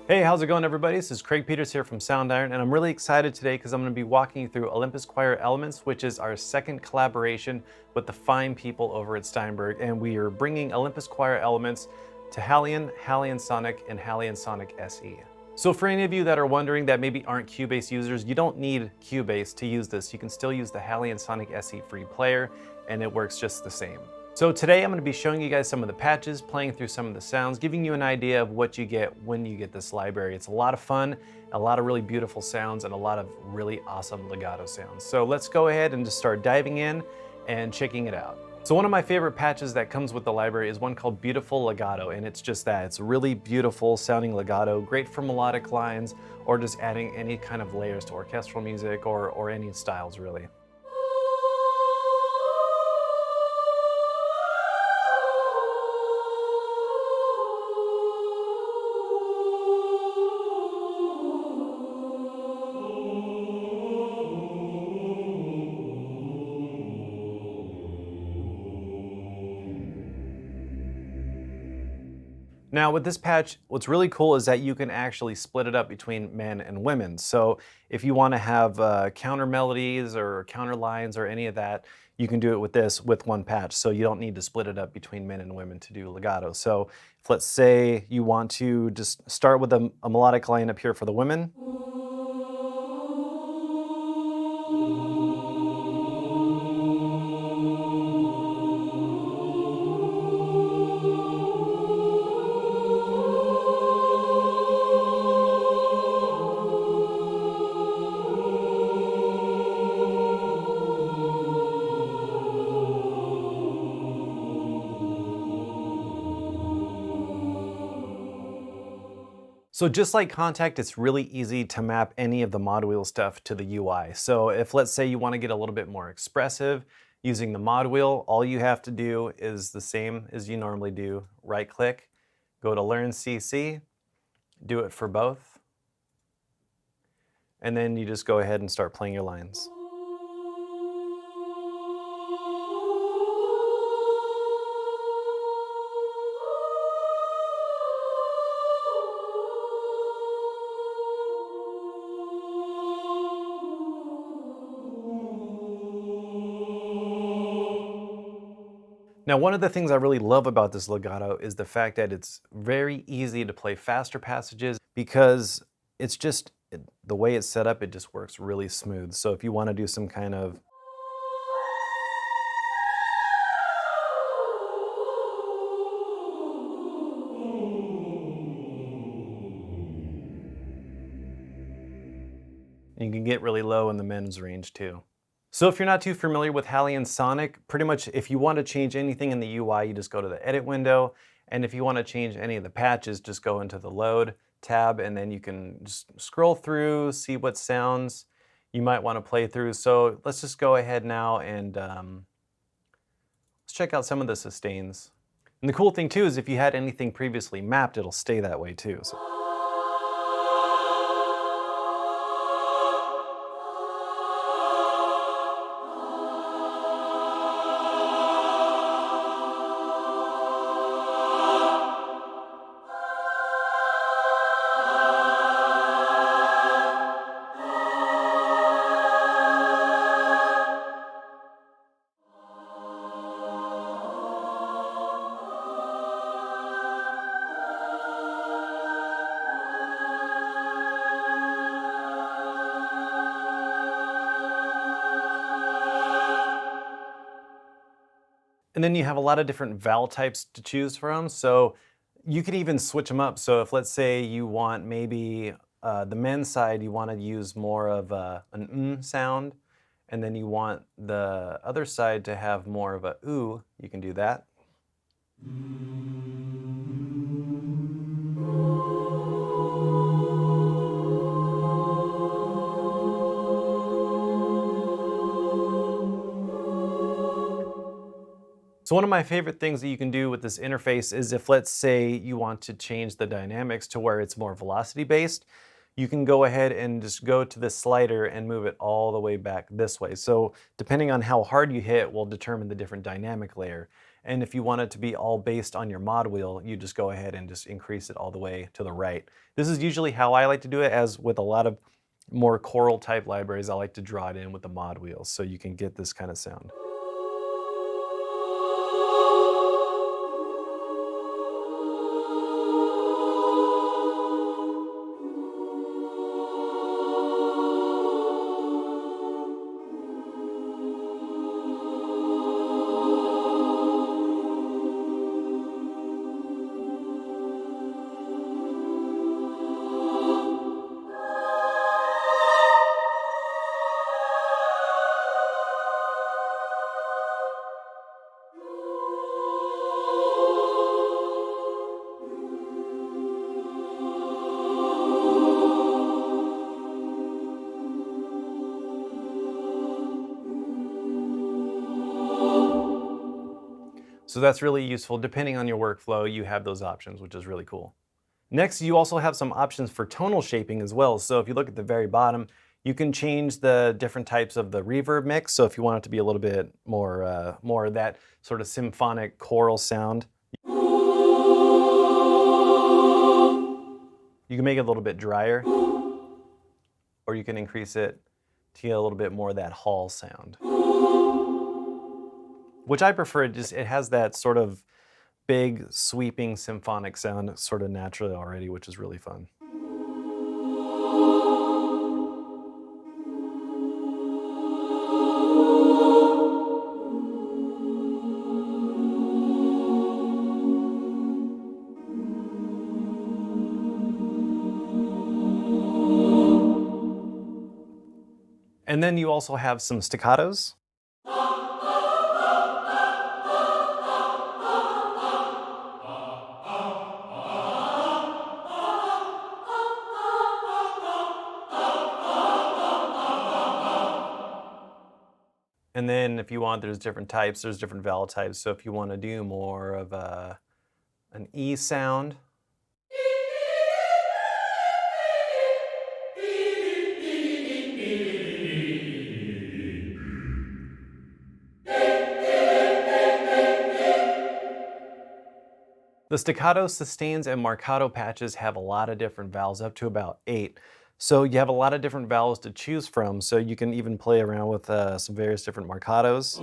Hey, how's it going everybody? This is Craig Peters here from Soundiron, and I'm really excited today because I'm going to be walking you through Olympus Choir Elements, which is our second collaboration with the fine people over at Steinberg, and we are bringing Olympus Choir Elements to HALion, HALion Sonic, and HALion Sonic SE. So for any of you that are wondering that maybe aren't Cubase users, you don't need Cubase to use this. You can still use the HALion Sonic SE free player, and it works just the same. So today I'm going to be showing you guys some of the patches, playing through some of the sounds, giving you an idea of what you get when you get this library. It's a lot of fun, a lot of really beautiful sounds, and a lot of really awesome legato sounds. So let's go ahead and just start diving in and checking it out. So one of my favorite patches that comes with the library is one called Beautiful Legato, and it's just that. It's really beautiful sounding legato, great for melodic lines, or just adding any kind of layers to orchestral music or any styles really. Now with this patch, what's really cool is that you can actually split it up between men and women. So if you want to have counter melodies or counter lines or any of that, you can do it with this with one patch. So you don't need to split it up between men and women to do legato. So if let's say you want to just start with a melodic line up here for the women. So just like Contact, it's really easy to map any of the mod wheel stuff to the UI. So if let's say you want to get a little bit more expressive using the mod wheel, all you have to do is the same as you normally do. Right click, go to Learn CC, do it for both, and then you just go ahead and start playing your lines. Now, one of the things I really love about this legato is the fact that it's very easy to play faster passages because it's just, the way it's set up, it just works really smooth. So if you want to do some kind of you can get really low in the men's range too. So if you're not too familiar with HALion Sonic, pretty much if you want to change anything in the UI, you just go to the edit window. And if you want to change any of the patches, just go into the load tab and then you can just scroll through, see what sounds you might want to play through. So let's just go ahead now and let's check out some of the sustains. And the cool thing too is if you had anything previously mapped, it'll stay that way too. So. And then you have a lot of different vowel types to choose from. So you could even switch them up. So if let's say you want maybe the men's side, you want to use more of an sound, and then you want the other side to have more of a oo, you can do that. So one of my favorite things that you can do with this interface is if let's say you want to change the dynamics to where it's more velocity based, you can go ahead and just go to the slider and move it all the way back this way. So depending on how hard you hit will determine the different dynamic layer. And if you want it to be all based on your mod wheel, you just go ahead and just increase it all the way to the right. This is usually how I like to do it, as with a lot of more choral type libraries, I like to draw it in with the mod wheel so you can get this kind of sound. So that's really useful. Depending on your workflow, you have those options, which is really cool. Next, you also have some options for tonal shaping as well. So if you look at the very bottom, you can change the different types of the reverb mix. So if you want it to be a little bit more, more of that sort of symphonic choral sound, you can make it a little bit drier, or you can increase it to get a little bit more of that hall sound. Which I prefer. It has that sort of big sweeping symphonic sound sort of naturally already, which is really fun. And then you also have some staccatos. And then if you want, there's different types, there's different vowel types. So if you want to do more of an E sound, the staccato, sustains, and marcato patches have a lot of different vowels, up to about 8. So you have a lot of different vowels to choose from, so you can even play around with some various different marcatos.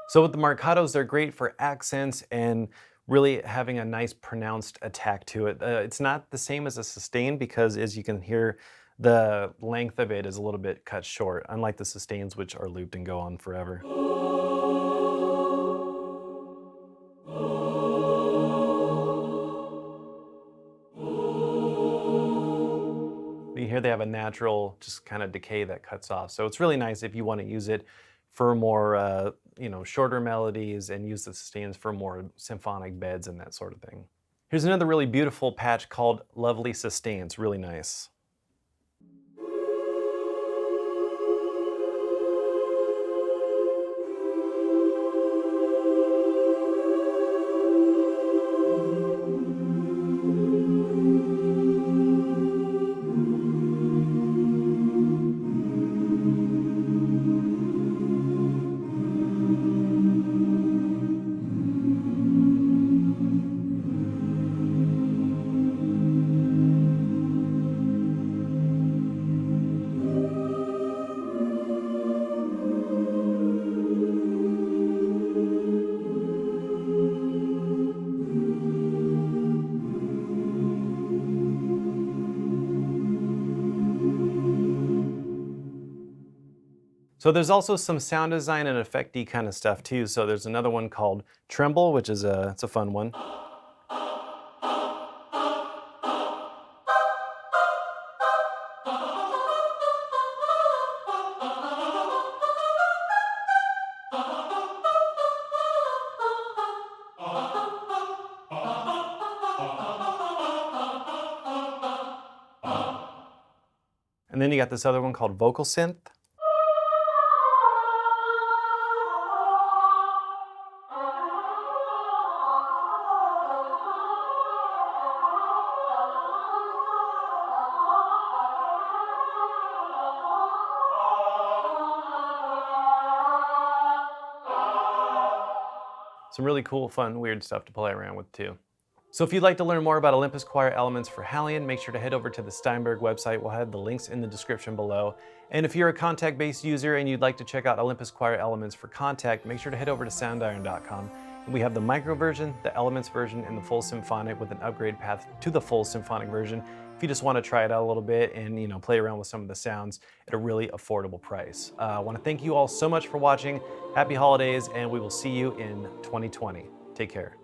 So with the marcatos, they're great for accents and really having a nice pronounced attack to it. It's not the same as a sustain because, as you can hear, the length of it is a little bit cut short, unlike the sustains, which are looped and go on forever. You hear they have a natural just kind of decay that cuts off. So it's really nice if you want to use it for more, shorter melodies, and use the sustains for more symphonic beds and that sort of thing. Here's another really beautiful patch called Lovely Sustains, really nice. So there's also some sound design and effecty kind of stuff too. So there's another one called Tremble, which is it's a fun one. And then you got this other one called Vocal Synth. Some really cool, fun, weird stuff to play around with too. So if you'd like to learn more about Olympus Choir Elements for HALion, make sure to head over to the Steinberg website. We'll have the links in the description below. And if you're a Kontakt-based user and you'd like to check out Olympus Choir Elements for Kontakt, make sure to head over to soundiron.com. And we have the micro version, the Elements version, and the full symphonic with an upgrade path to the full symphonic version. If you just want to try it out a little bit and play around with some of the sounds at a really affordable price. I want to thank you all so much for watching. Happy holidays, and we will see you in 2020. Take care.